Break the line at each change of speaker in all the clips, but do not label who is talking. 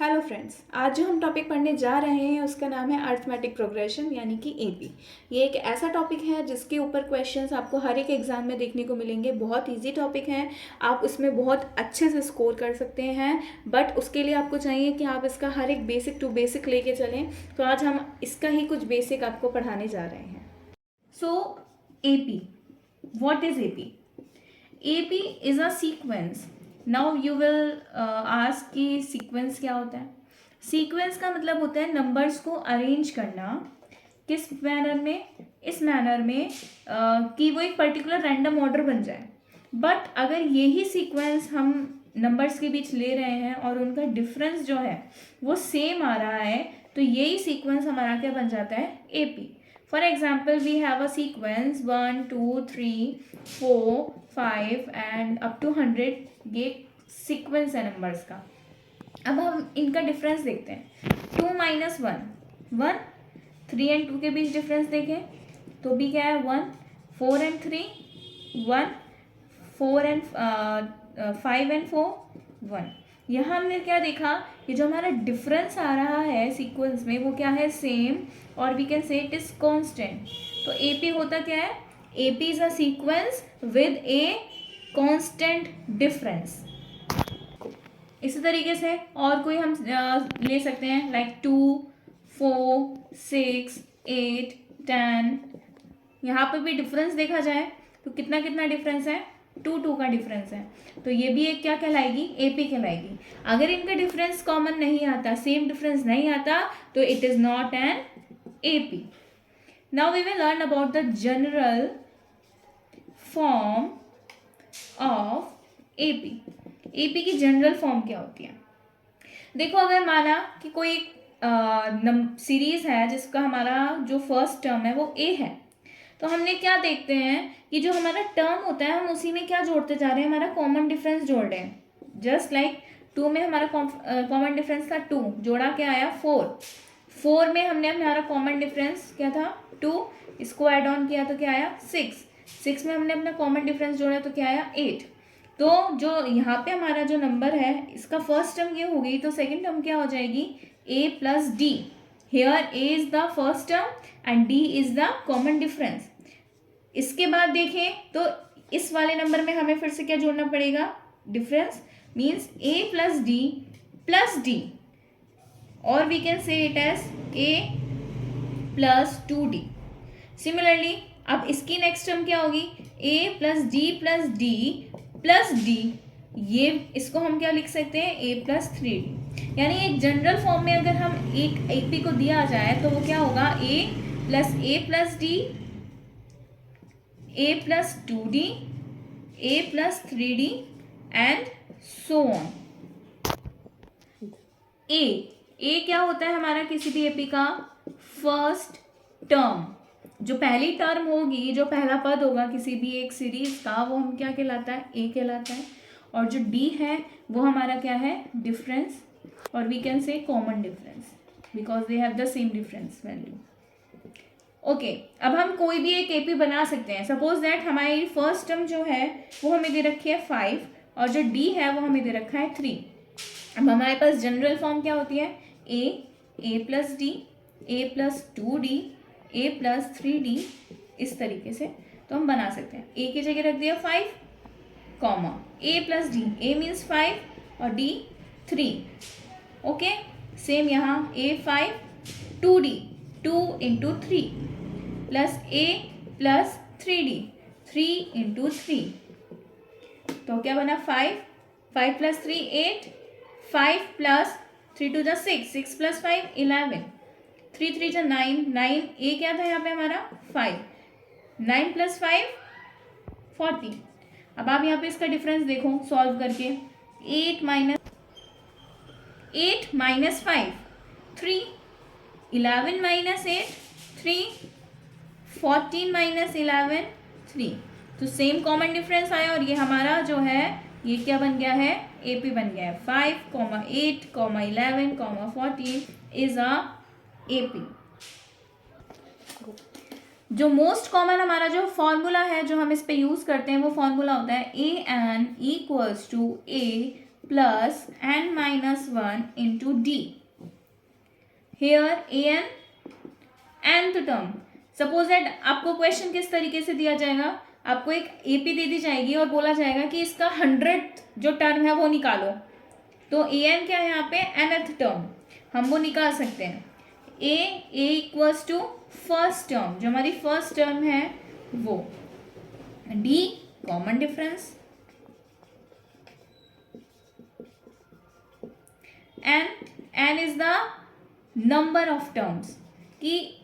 Hello friends, आज जो हम टॉपिक पढ़ने जा रहे हैं उसका नाम है अरिथमेटिक प्रोग्रेशन यानी कि एपी। ये एक ऐसा टॉपिक है जिसके ऊपर क्वेश्चंस आपको हर एक एग्जाम में देखने को मिलेंगे। बहुत इजी टॉपिक है, आप उसमें बहुत अच्छे से स्कोर कर सकते हैं, बट उसके लिए आपको चाहिए कि आप इसका हर एक बेसिक टू बेसिक लेके चलें। तो आज हम इसका ही कुछ बेसिक आपको पढ़ाने जा रहे हैं। So AP, what is AP? AP is a sequence. Now you will ask कि सीक्वेंस क्या होता है। सीक्वेंस का मतलब होता है नंबर्स को अरेंज करना। किस मैनर में? इस मैनर में कि वो एक पर्टिकुलर रैंडम ऑर्डर बन जाए। बट अगर यही सीक्वेंस हम नंबर्स के बीच ले रहे हैं और उनका डिफरेंस जो है वो सेम आ रहा है, तो यही सीक्वेंस हमारा क्या बन जाता है? AP. For example we have a sequence 1 2 3 4 5 and up to 100। ये सीक्वेंस है नंबर्स का। अब हम इनका डिफरेंस देखते हैं। 2 माइनस 1 1, 3 एंड 2 के बीच डिफरेंस देखें तो भी क्या है? 1। 4 एंड 3 1, 4 एंड 5 एंड 4 1। यहाँ हमने क्या देखा कि जो हमारा डिफरेंस आ रहा है सीक्वेंस में वो क्या है? सेम, और we can say it is constant. तो एपी होता क्या है? AP is a sequence with a constant difference. इसी तरीके से और कोई हम ले सकते हैं, लाइक 2 4 6 8 10। यहाँ पे भी डिफरेंस देखा जाए तो कितना कितना डिफरेंस है? 2 2 का डिफरेंस है। तो ये भी एक क्या कहलाएगी? एपी कहलाएगी। अगर इनका डिफरेंस कॉमन नहीं आता, सेम डिफरेंस नहीं आता, तो it is not an AP. Now we will learn about the general form of AP. AP की जनरल फॉर्म क्या होती है? देखो, अगर माना कि कोई सीरीज है जिसका हमारा जो फर्स्ट टर्म है वो ए है, तो हमने क्या देखते हैं कि जो हमारा टर्म होता है हम उसी में क्या जोड़ते जा रहे हैं? हमारा कॉमन डिफरेंस जोड़ रहे हैं। जस्ट लाइक 2 में हमारा कॉमन डिफरेंस था 2, जोड़ा क्या आया? 4। 4 में हमने हमारा कॉमन डिफरेंस क्या था? 2, इसको ऐड ऑन किया तो क्या आया? 6। 6 में हमने अपना कॉमन डिफरेंस जोड़ा तो क्या आया? 8। तो जो यहाँ पे हमारा जो नंबर है इसका फर्स्ट टर्म ये हो गई, तो सेकंड टर्म क्या हो जाएगी? a plus D. Here a is the first term and d is the common difference. इसके बाद देखें तो इस वाले नंबर में हमें फिर से क्या जोड़ना पड़ेगा? Difference, means a plus d, और we can say it as a plus 2d। Similarly अब इसकी नेक्स्ट टर्म क्या होगी? a plus D plus D. ये इसको हम क्या लिख सकते हैं? a plus 3d। यानी एक जनरल फॉर्म में अगर हम एक एपी को दिया जाए तो वो क्या होगा? a plus d, a plus 2d, a plus 3d and so on. A क्या होता है हमारा किसी भी एपी का? First term. जो पहली टर्म होगी, जो पहला पद होगा किसी भी एक सीरीज का, वो हम क्या कहलाता है? ए कहलाता है। और जो डी है वो हमारा क्या है? डिफरेंस, और we can say common difference because they have the same difference value. Okay, अब हम कोई भी एक एपी बना सकते हैं। सपोज दैट हमारी फर्स्ट टर्म जो है वो हमें दे रखी है 5 और जो डी है वो हमें दे रखा है 3। अब हमारे पास जनरल फॉर्म क्या होती है? A plus d, a plus 2d, a plus 3d। इस तरीके से तो हम बना सकते हैं। a की जगह रख दिया 5, comma a plus d, a means 5 और d 3। ओके, सेम यहाँ a 5 2d 2 into 3 plus a plus 3d 3 into 3। तो क्या बना? 5 प्लस 3 8, 5 प्लस 3 टू 6, 6 प्लस 5 11, 3 3 जा 9, 9। ए क्या था यहाँ पे हमारा? 5। 9 प्लस 5 40। अब आप यहाँ पे इसका डिफरेंस देखो सॉल्व करके। 8 माइनस 5 3, 11 माइनस 8 3, 14 माइनस 11 3। तो सेम कॉमन डिफरेंस आया और ये हमारा जो है ये क्या बन गया है? एपी बन गया है। 5, 8, 11, 14 इज अ एपी। जो मोस्ट कॉमन हमारा जो फॉर्मूला है जो हम इस पे यूज करते हैं वो फॉर्मूला होता है a n equals to a plus n minus 1 into d. Here an nth term. Suppose that आपको क्वेश्चन किस तरीके से दिया जाएगा, आपको एक एपी दे दी जाएगी और बोला जाएगा कि इसका 100th जो टर्म है वो निकालो. तो an क्या है यहाँ पे, nth टर्म, हम वो निकाल सकते हैं. a equals to first term, जो हमारी फर्स्ट टर्म है वो. d common difference, n is the number of terms, कि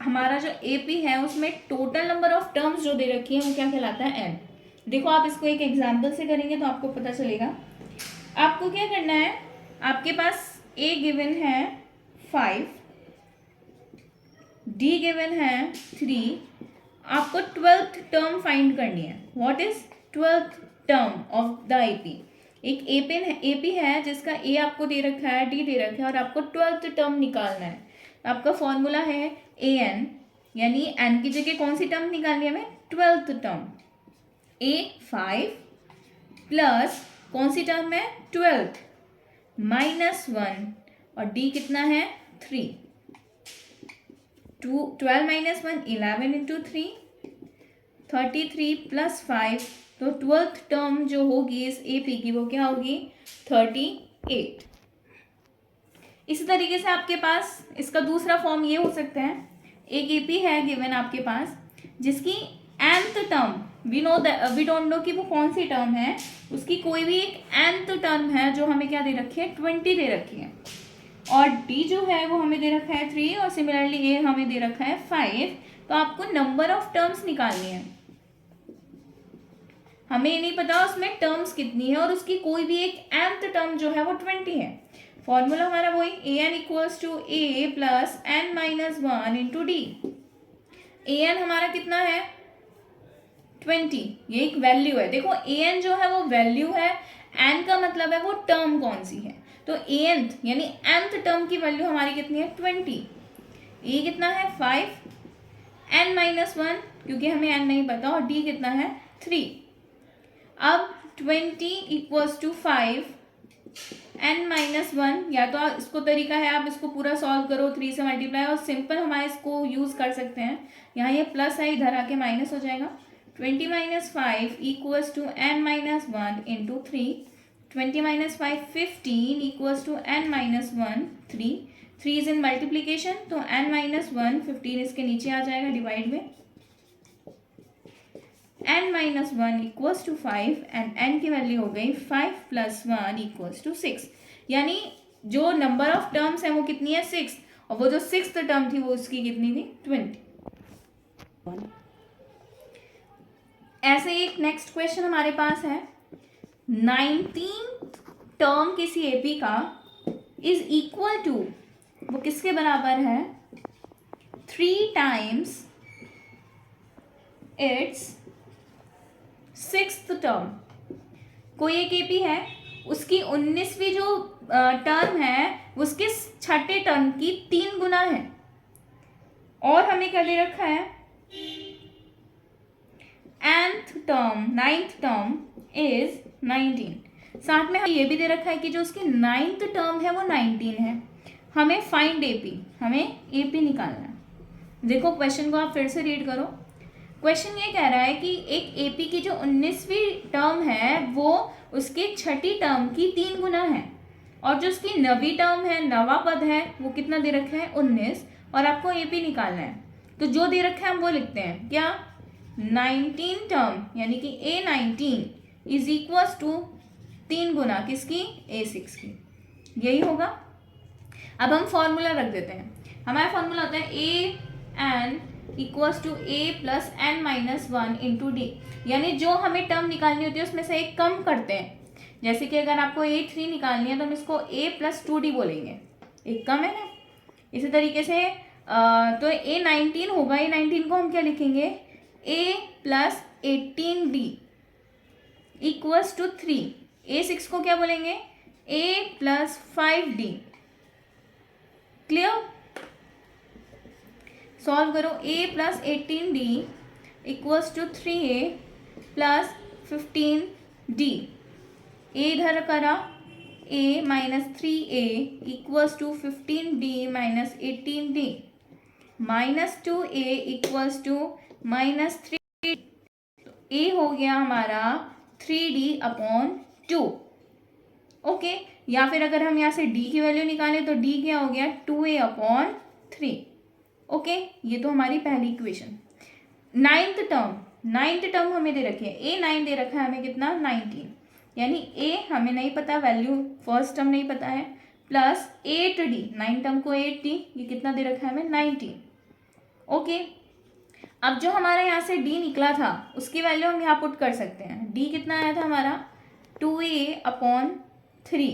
हमारा जो एपी है उसमें टोटल नंबर ऑफ टर्म्स जो दे रखी है वो क्या कहलाता है, n. देखो आप इसको एक एग्जाम्पल से करेंगे तो आपको पता चलेगा. आपको क्या करना है, आपके पास a गिवन है 5, d गिवन है 3, आपको 12th टर्म फाइंड करनी है. What is 12th term of the AP. एक एपी है जिसका a आपको दे रखा है, d दे रखा है और आपको 12th टर्म निकालना है. आपका फॉर्मूला है an, यानी n की जगह कौन सी टर्म निकालनी है हमें, 12th टर्म. a 5 प्लस कौन सी टर्म है, 12th माइनस 1 और d कितना है 3. 12 माइनस 1 11 इंटू 3 33 प्लस 5. तो 12th टर्म जो होगी इस एपी की वो क्या होगी 38. इसी तरीके से आपके पास इसका दूसरा फॉर्म ये हो सकता है, एक एपी है गिवन आपके पास जिसकी nth term we don't know कि वो कौन सी टर्म है, उसकी कोई भी एक nth टर्म है जो हमें क्या दे रखी है 20 दे रखी है, और d जो है वो हमें दे रखा है 3 और सिमिलरली a हमें दे रखा है 5. तो आपको नंबर ऑफ टर्म्स निकालनी है. हमें ये नहीं पता उसमें टर्म्स कितनी है और उसकी कोई भी एक nth टर्म जो है वो 20 है. फॉर्मूला हमारा वही an equals to a plus n minus 1 into D. an हमारा कितना है 20, ये एक वैल्यू है. देखो an जो है वो वैल्यू है, n का मतलब है वो टर्म कौन सी है. तो anth यानी nth टर्म की वैल्यू हमारी कितनी है 20. a कितना है 5, n माइनस 1 क्योंकि हमें n नहीं पता और d कितना है 3. अब 20 इक्वल्स टू 5 n माइनस 1, या तो इसको तरीका है आप इसको पूरा सॉल्व करो 3 से मल्टीप्लाई, और सिंपल हमारे इसको यूज़ कर सकते हैं. यहाँ ये प्लस है, इधर आके माइनस हो जाएगा. 20 minus 5 equals to n minus 1 into 3. 20 minus 5 15 equals to n minus 1 3. 3 is in multiplication तो n माइनस 1 15 इसके नीचे आ जाएगा डिवाइड में. n minus 1 equals to 5 and n की वैल्यू हो गई 5 प्लस 1 इक्वल्स टू 6. यानी जो नंबर ऑफ टर्म्स है वो कितनी है 6, और वो जो 6th टर्म थी वो उसकी कितनी थी 20. ऐसे एक नेक्स्ट क्वेश्चन हमारे पास है, 19th टर्म किसी एपी का इज इक्वल टू, वो किसके बराबर है 3 टाइम्स इट्स 6th टर्म. कोई एक एपी है उसकी 19वीं जो टर्म है उसके 6ठे टर्म की 3 गुना है, और हमें क्या दे रखा है nth term 9th term is 19. साथ में ये भी दे रखा है कि जो उसकी 9th टर्म है वो 19 है. हमें फाइंड एपी, हमें एपी निकालना है. देखो क्वेश्चन को आप फिर से रीड करो. क्वेश्चन ये कह रहा है कि एक एपी की जो 19वीं टर्म है वो उसके 6ठी टर्म की 3 गुना है, और जो उसकी 9वीं टर्म है, 9वां पद है, वो कितना दे रखा है 19, और आपको एपी निकालना है. तो जो दे रखा है हम वो लिखते हैं क्या 19 टर्म, यानी कि A19 इज इक्वल्स टू 3 गुना किसकी A6 की. यही होगा. अब हम फॉर्मूला रख देते हैं. हमारा फॉर्मूला होता है an equals to a plus n minus 1 into D. यानी जो हमें टर्म निकालनी होती है उसमें से एक कम करते हैं. जैसे कि अगर आपको a3 निकालनी है तो हम इसको a प्लस 2d बोलेंगे, एक कम है ना. इसी तरीके से तो a19 होगा, a19 को हम क्या लिखेंगे a plus 18d equals to 3. a6 को क्या बोलेंगे a plus 5d. Clear. Solve करो. a plus 18d equals to 3a plus 15d. a इधर करा a minus 3a equals to 15d minus 18d minus 2a equals to minus 3, a हो गया हमारा 3d upon 2। Okay, या फिर अगर हम यहाँ से d की वैल्यू निकालें तो d क्या हो गया 2a अपॉन 3। ओके, ये तो हमारी पहली इक्वेशन। नाइन्थ टर्म हमें दे रखी है, a 9 दे रखा है हमें कितना 19, यानी a हमें नहीं पता, वैल्यू फर्स्ट टर्म नहीं पता है, प्लस 8d 9 टर्म को 8d, ये कितना दे रखा है हमें 19। ओके, अब जो हमारा यहाँ से d निकला था उसकी वैल्यू हम यहाँ पुट कर सकते हैं। d कितना आया था हमारा 2a upon 3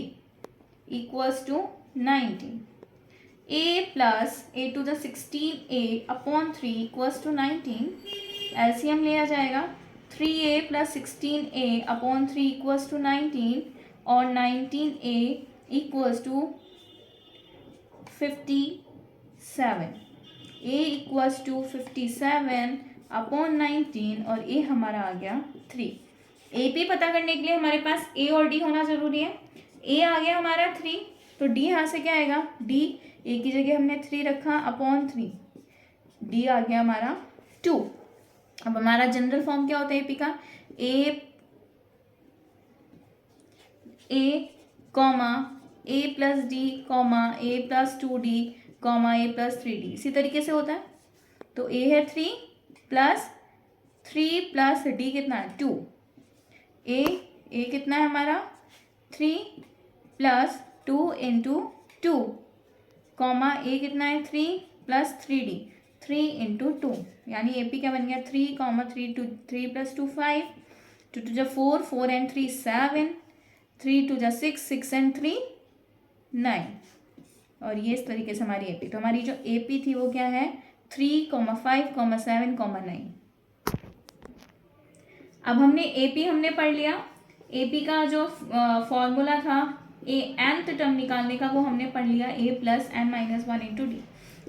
equals to 19, a plus a to the 16a upon 3 equals to 19, LCM लिया जाएगा 3a plus 16a upon 3 equals to 19 और 19a equals to 57, a equals to 57 upon 19 और a हमारा आ गया 3। AP पता करने के लिए हमारे पास a और d होना जरूरी है। a आ गया हमारा 3, तो d यहाँ से क्या आएगा, d a की जगह हमने 3 रखा अपॉन 3, d आ गया हमारा 2। अब हमारा जनरल फॉर्म क्या होता है AP का, a comma a plus D comma a plus 2d comma a plus 3d, इसी तरीके से होता है। तो a है 3 प्लस d कितना है 2, a कितना है हमारा 3 प्लस 2 इंटू 2 कॉमा a कितना है 3 प्लस 3d 3 इंटू 2, यानी AP क्या बन गया 3 कॉमा 3 टू 3 प्लस 2 5, 2 टू जा 4, 4 एंड 3 7, 3 टू जा 6, 6 एंड 3 9, और ये इस तरीके से हमारी AP। तो हमारी जो AP थी वो क्या है 3, 5, 7, 9। अब हमने AP हमने पढ़ लिया, AP का जो फॉर्मूला था nth टर्म निकालने का वो हमने पढ़ लिया, a plus n minus 1 into D.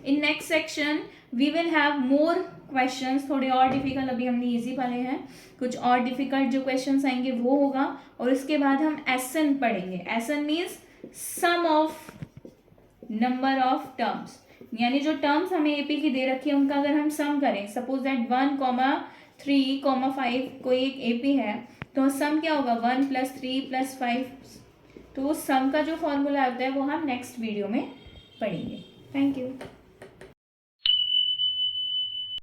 In next section we will have more questions, थोड़े और डिफिकल्ट, अभी हमने इजी पढ़े हैं, कुछ और डिफिकल्ट जो क्वेश्चंस आएंगे वो होगा, और उसके बाद हम SN पढ़ेंगे। SN means sum of number of terms, यानी जो टर्म्स हमें AP की दे रखी है उनका अगर हम सम करें, सपोज दैट 1, 3, 5 कोई एक AP है, तो सम क्या होगा 1 प्लस 3 प्लस 5, तो सम का जो फॉर्मूला आता है वो हम नेक्स्ट वीडियो में पढ़ेंगे। Thank you.